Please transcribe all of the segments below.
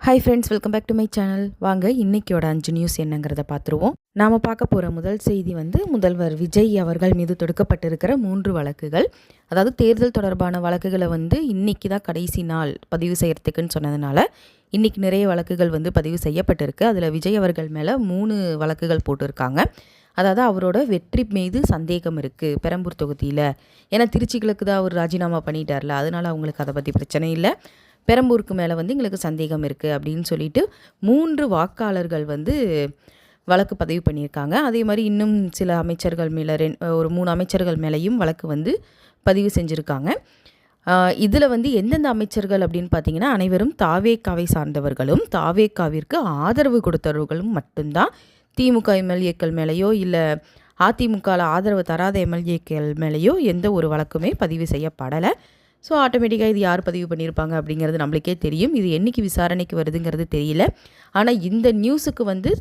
Hi friends, welcome back to my channel. வாங்க இன்றைக்கியோட 5 news என்னங்கிறத பார்த்துருவோம். நாம் பார்க்க போகிற முதல் செய்தி முதல்வர் விஜய் அவர்கள் மீது தொடுக்கப்பட்டிருக்கிற 3 வழக்குகள். அதாவது தேர்தல் தொடர்பான வழக்குகளை இன்றைக்கி தான் கடைசி நாள் பதிவு செய்கிறதுக்குன்னு சொன்னதுனால இன்றைக்கி நிறைய வழக்குகள் பதிவு செய்யப்பட்டிருக்கு. அதில் விஜய் அவர்கள் மேலே 3 வழக்குகள் போட்டிருக்காங்க. அதாவது அவரோட வெற்றி மீது சந்தேகம் இருக்குது பெரம்பூர் தொகுதியில். ஏன்னா திருச்சிகளுக்கு தான் அவர் ராஜினாமா பண்ணிட்டார்ல, அதனால் அவங்களுக்கு அதை பற்றி பிரச்சனை இல்லை. பெரம்பூருக்கு மேலே எங்களுக்கு சந்தேகம் இருக்குது அப்படின்னு சொல்லிட்டு 3 வாக்காளர்கள் வழக்கு பதிவு பண்ணியிருக்காங்க. அதே மாதிரி இன்னும் சில அமைச்சர்கள் மேலே ஒரு 3 அமைச்சர்கள் மேலேயும் வழக்கு பதிவு செஞ்சுருக்காங்க. இதில் எந்தெந்த அமைச்சர்கள் அப்படின்னு பார்த்தீங்கன்னா, அனைவரும் தாவேக்காவை சார்ந்தவர்களும் தாவேக்காவிற்கு ஆதரவு கொடுத்தவர்களும் மட்டும்தான். திமுக எம்எல்ஏக்கள் மேலேயோ இல்லை அதிமுகவில் ஆதரவு தராத எம்எல்ஏக்கள் மேலேயோ எந்த ஒரு வழக்குமே பதிவு செய்யப்படலை. ஸோ ஆட்டோமேட்டிக்காக இது யார் பதிவு பண்ணியிருப்பாங்க அப்படிங்கிறது நம்மளுக்கே தெரியும். இது என்றைக்கு விசாரணைக்கு வருதுங்கிறது தெரியல. ஆனால் இந்த நியூஸுக்கு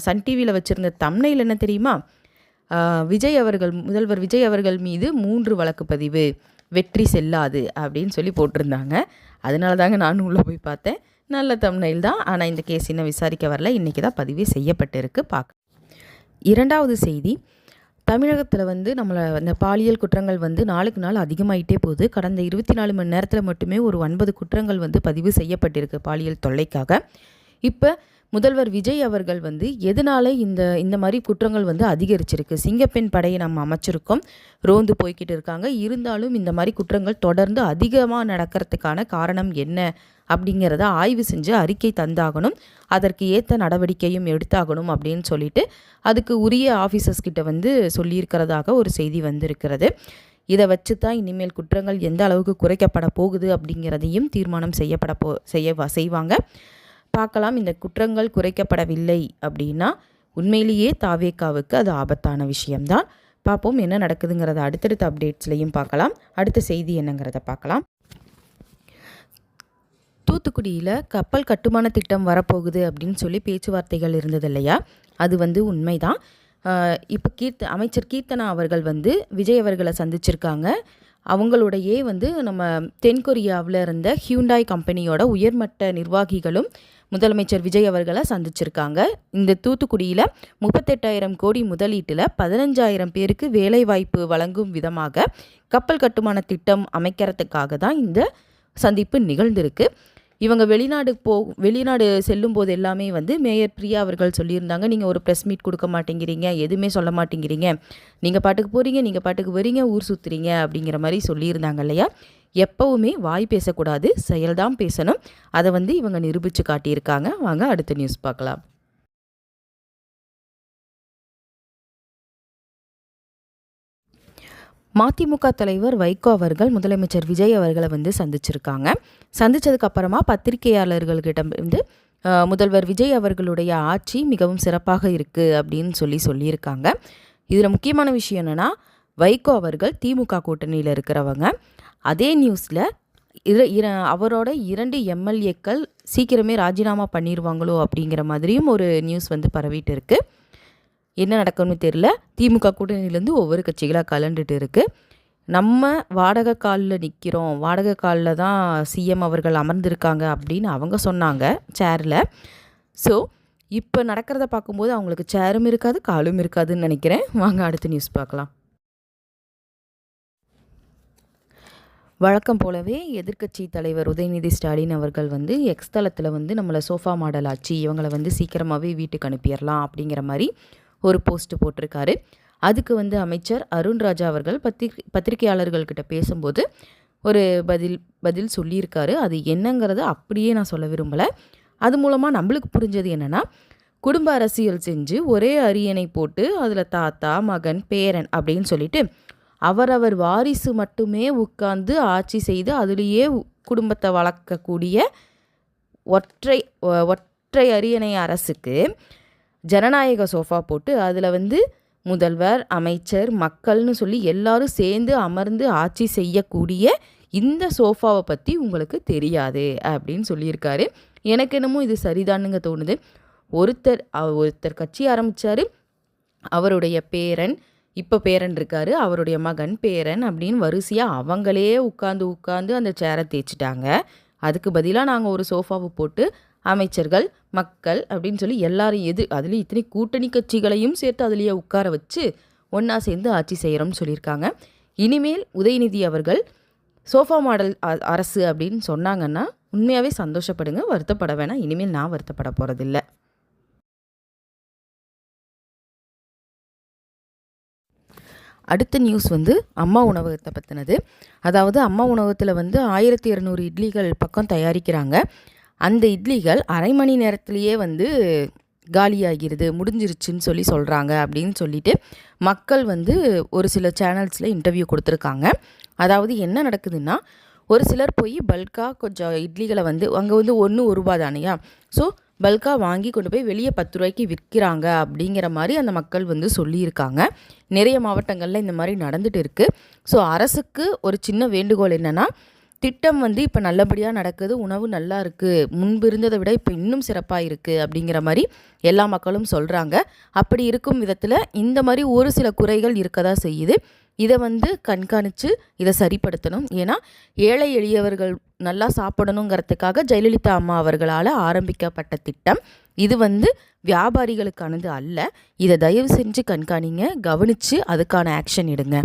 சன் டிவியில் வச்சுருந்த தம்ப்நெயில் என்ன தெரியுமா? முதல்வர் விஜய் அவர்கள் மீது 3 வழக்கு பதிவு, வெற்றி செல்லாது அப்படின்னு சொல்லி போட்டிருந்தாங்க. அதனால தாங்க நானும் உள்ளே போய் பார்த்தேன். நல்ல தம்ப்நெயில் தான். ஆனால் இந்த கேஸ் இன்னும் விசாரிக்க வரல. இன்றைக்கி தான் பதிவே செய்யப்பட்டிருக்கு. இரண்டாவது செய்தி, தமிழகத்தில் நம்மளை இந்த பாலியல் குற்றங்கள் நாளுக்கு நாள் அதிகமாகிட்டே போகுது. கடந்த 24 மணி நேரத்தில் மட்டுமே ஒரு 9 குற்றங்கள் பதிவு செய்யப்பட்டிருக்கு பாலியல் தொல்லைக்காக. இப்போ முதல்வர் விஜய் அவர்கள் எதனால இந்த மாதிரி குற்றங்கள் அதிகரிச்சிருக்கு? சிங்கப்பெண் படையை நம்ம அமைச்சிருக்கோம், ரோந்து போய்கிட்டு இருக்காங்க. இருந்தாலும் இந்த மாதிரி குற்றங்கள் தொடர்ந்து அதிகமாக நடக்கிறதுக்கான காரணம் என்ன அப்படிங்கிறத ஆய்வு செஞ்சு அறிக்கை தந்தாகணும். அதற்கு ஏற்ற நடவடிக்கையும் எடுத்தாகணும் அப்படின்னு சொல்லிட்டு அதுக்கு உரிய ஆஃபீஸர்ஸ் கிட்ட சொல்லியிருக்கிறதாக ஒரு செய்தி வந்திருக்கிறது. இதை வச்சு தான் இனிமேல் குற்றங்கள் எந்த அளவுக்கு குறைக்கப்பட போகுது அப்படிங்கிறதையும் தீர்மானம் செய்வாங்க. பார்க்கலாம். இந்த குற்றங்கள் குறைக்கப்படவில்லை அப்படின்னா உண்மையிலேயே தாவேக்காவுக்கு அது ஆபத்தான விஷயம்தான். பார்ப்போம் என்ன நடக்குதுங்கிறத அடுத்தடுத்த அப்டேட்ஸ்லையும் பார்க்கலாம். அடுத்த செய்தி என்னங்கிறத பார்க்கலாம். தூத்துக்குடியில் கப்பல் கட்டுமான திட்டம் வரப்போகுது அப்படின்னு சொல்லி பேச்சுவார்த்தைகள் இருந்தது இல்லையா? அது உண்மைதான். இப்போ அமைச்சர் கீர்த்தனா அவர்கள் விஜய் அவர்களை சந்திச்சிருக்காங்க. அவங்களோடையே நம்ம தென்கொரியாவில் இருந்த ஹியூண்டாய் கம்பெனியோட உயர்மட்ட நிர்வாகிகளும் முதலமைச்சர் விஜய் அவர்களை சந்திச்சிருக்காங்க. இந்த தூத்துக்குடியில் 38,000 கோடி முதலீட்டில் 15,000 பேருக்கு வேலைவாய்ப்பு வழங்கும் விதமாக கப்பல் கட்டுமான திட்டம் அமைக்கிறதுக்காக தான் இந்த சந்திப்பு நிகழ்ந்திருக்கு. இவங்க வெளிநாடு செல்லும் போது எல்லாமே மேயர் பிரியா அவர்கள் சொல்லியிருந்தாங்க, நீங்கள் ஒரு ப்ரெஸ் மீட் கொடுக்க மாட்டேங்கிறீங்க, எதுவுமே சொல்ல மாட்டேங்கிறீங்க, நீங்கள் பாட்டுக்கு போகிறீங்க, நீங்கள் பாட்டுக்கு வரீங்க, ஊர் சுற்றுறீங்க அப்படிங்கிற மாதிரி சொல்லியிருந்தாங்க இல்லையா? எப்போவுமே வாய் பேசக்கூடாது, செயல்தான் பேசணும். அதை இவங்க நிரூபித்து காட்டியிருக்காங்க. வாங்க அடுத்த நியூஸ் பார்க்கலாம். மதிமுக தலைவர் வைகோ அவர்கள் முதலமைச்சர் விஜய் அவர்களை சந்திச்சிருக்காங்க. சந்தித்ததுக்கு அப்புறமா பத்திரிகையாளர்கள்கிட்ட முதல்வர் விஜய் அவர்களுடைய ஆட்சி மிகவும் சிறப்பாக இருக்குது அப்படின்னு சொல்லியிருக்காங்க. இதில் முக்கியமான விஷயம் என்னென்னா, வைகோ அவர்கள் திமுக கூட்டணியில் இருக்கிறவங்க. அதே நியூஸில் அவரோட 2 எம்எல்ஏக்கள் சீக்கிரமே ராஜினாமா பண்ணிடுவாங்களோ அப்படிங்கிற மாதிரியும் ஒரு நியூஸ் பரவிட்டு இருக்குது. என்ன நடக்கும்னு தெரியல. திமுக கூட்டணியிலேருந்து ஒவ்வொரு கட்சிகளாக கலண்டுட்டு இருக்குது. நம்ம வாடகை காலில் நிற்கிறோம், வாடகை காலில் தான் சிஎம் அவர்கள் அமர்ந்திருக்காங்க அப்படின்னு அவங்க சொன்னாங்க சேரில். ஸோ இப்போ நடக்கிறத பார்க்கும்போது அவங்களுக்கு சேரும் இருக்காது, காலும் இருக்காதுன்னு நினைக்கிறேன். வாங்க அடுத்த நியூஸ் பார்க்கலாம். வழக்கம் போலவே எதிர்க்கட்சி தலைவர் உதயநிதி ஸ்டாலின் அவர்கள் எக்ஸ் தளத்தில் நம்மளை சோஃபா மாடல் ஆச்சு, இவங்களை சீக்கிரமாகவே வீட்டுக்கு அனுப்பிடலாம் அப்படிங்கிற மாதிரி ஒரு போஸ்ட் போட்டிருக்காரு. அதுக்கு அமைச்சர் அருண்ராஜா அவர்கள் பத்திரிகையாளர்கள்கிட்ட பேசும்போது ஒரு பதில் சொல்லியிருக்காரு. அது என்னங்கிறத அப்படியே நான் சொல்ல விரும்பலை. அது மூலமாக நம்மளுக்கு புரிஞ்சது என்னென்னா, குடும்ப அரசியல் செஞ்சு ஒரே அரியணை போட்டு அதில் தாத்தா, மகன், பேரன் அப்படின்னு சொல்லிட்டு அவரவர் வாரிசு மட்டுமே உட்கார்ந்து ஆட்சி செய்து அதுலேயே குடும்பத்தை வளர்க்கக்கூடிய ஒற்றை அரியணை அரசுக்கு ஜனநாயக சோஃபா போட்டு அதில் முதல்வர், அமைச்சர், மக்கள்னு சொல்லி எல்லாரும் சேர்ந்து அமர்ந்து ஆட்சி செய்யக்கூடிய இந்த சோஃபாவை பற்றி உங்களுக்கு தெரியாது அப்படின்னு சொல்லியிருக்காரு. எனக்கு என்னமோ இது சரிதானுங்க தோணுது. ஒருத்தர் கட்சி ஆரம்பித்தார், அவருடைய பேரன், இப்போ பேரன் இருக்காரு, அவருடைய மகன், பேரன் அப்படின்னு வரிசையாக அவங்களே உட்காந்து அந்த சேரை தேய்ச்சிட்டாங்க. அதுக்கு பதிலாக நாங்கள் ஒரு சோஃபாவை போட்டு அமைச்சர்கள், மக்கள் அப்படின்னு சொல்லி எல்லாரும் அதுலேயும் இத்தனை கூட்டணி கட்சிகளையும் சேர்த்து அதுலேயே உட்கார வச்சு ஒன்றா சேர்ந்து ஆட்சி செய்கிறோம்னு சொல்லியிருக்காங்க. இனிமேல் உதயநிதி அவர்கள் சோஃபா மாடல் அரசு அப்படின்னு சொன்னாங்கன்னா உண்மையாகவே சந்தோஷப்படுங்க, வருத்தப்பட வேணாம். இனிமேல் நான் வருத்தப்பட போகிறதில்ல. அடுத்த நியூஸ் வந்து அம்மா உணவகத்தை பற்றினது. அதாவது அம்மா உணவகத்தில் வந்து 1200 இட்லிகள் பக்கம் தயாரிக்கிறாங்க. அந்த இட்லிகள் அரை மணி நேரத்திலேயே வந்து காலியாகிறது, முடிஞ்சிருச்சுன்னு சொல்கிறாங்க அப்படின்னு சொல்லிட்டு மக்கள் வந்து ஒரு சில சேனல்ஸில் இன்டர்வியூ கொடுத்துருக்காங்க. அதாவது என்ன நடக்குதுன்னா, ஒரு சிலர் போய் பல்காக கொஞ்சம் இட்லிகளை வந்து அங்கே வந்து 1 ரூபா தானையா, ஸோ பல்காக வாங்கி கொண்டு போய் வெளியே 10 ரூபாய்க்கு விற்கிறாங்க அப்படிங்கிற மாதிரி அந்த மக்கள் வந்து சொல்லியிருக்காங்க. நிறைய மாவட்டங்களில் இந்த மாதிரி நடந்துட்டு இருக்குது. ஸோ அரசுக்கு ஒரு சின்ன வேண்டுகோள் என்னென்னா, திட்டம் வந்து இப்போ நல்லபடியாக நடக்குது, உணவு நல்லா இருக்குது, முன்பு இருந்ததை விட இப்போ இன்னும் சிறப்பாக இருக்குது அப்படிங்கிற மாதிரி எல்லா மக்களும் சொல்கிறாங்க. அப்படி இருக்கும் விதத்தில் இந்த மாதிரி ஒரு சில குறைகள் இருக்க தான் செய்யுது. இதை வந்து கண்காணித்து இதை சரிப்படுத்தணும். ஏன்னா ஏழை எளியவர்கள் நல்லா சாப்பிடணுங்கிறதுக்காக ஜெயலலிதா அம்மா அவர்களால் ஆரம்பிக்கப்பட்ட திட்டம் இது வந்து வியாபாரிகளுக்கானது அல்ல. இதை தயவு செஞ்சு கண்காணிங்க, கவனித்து அதுக்கான ஆக்ஷன் எடுங்க.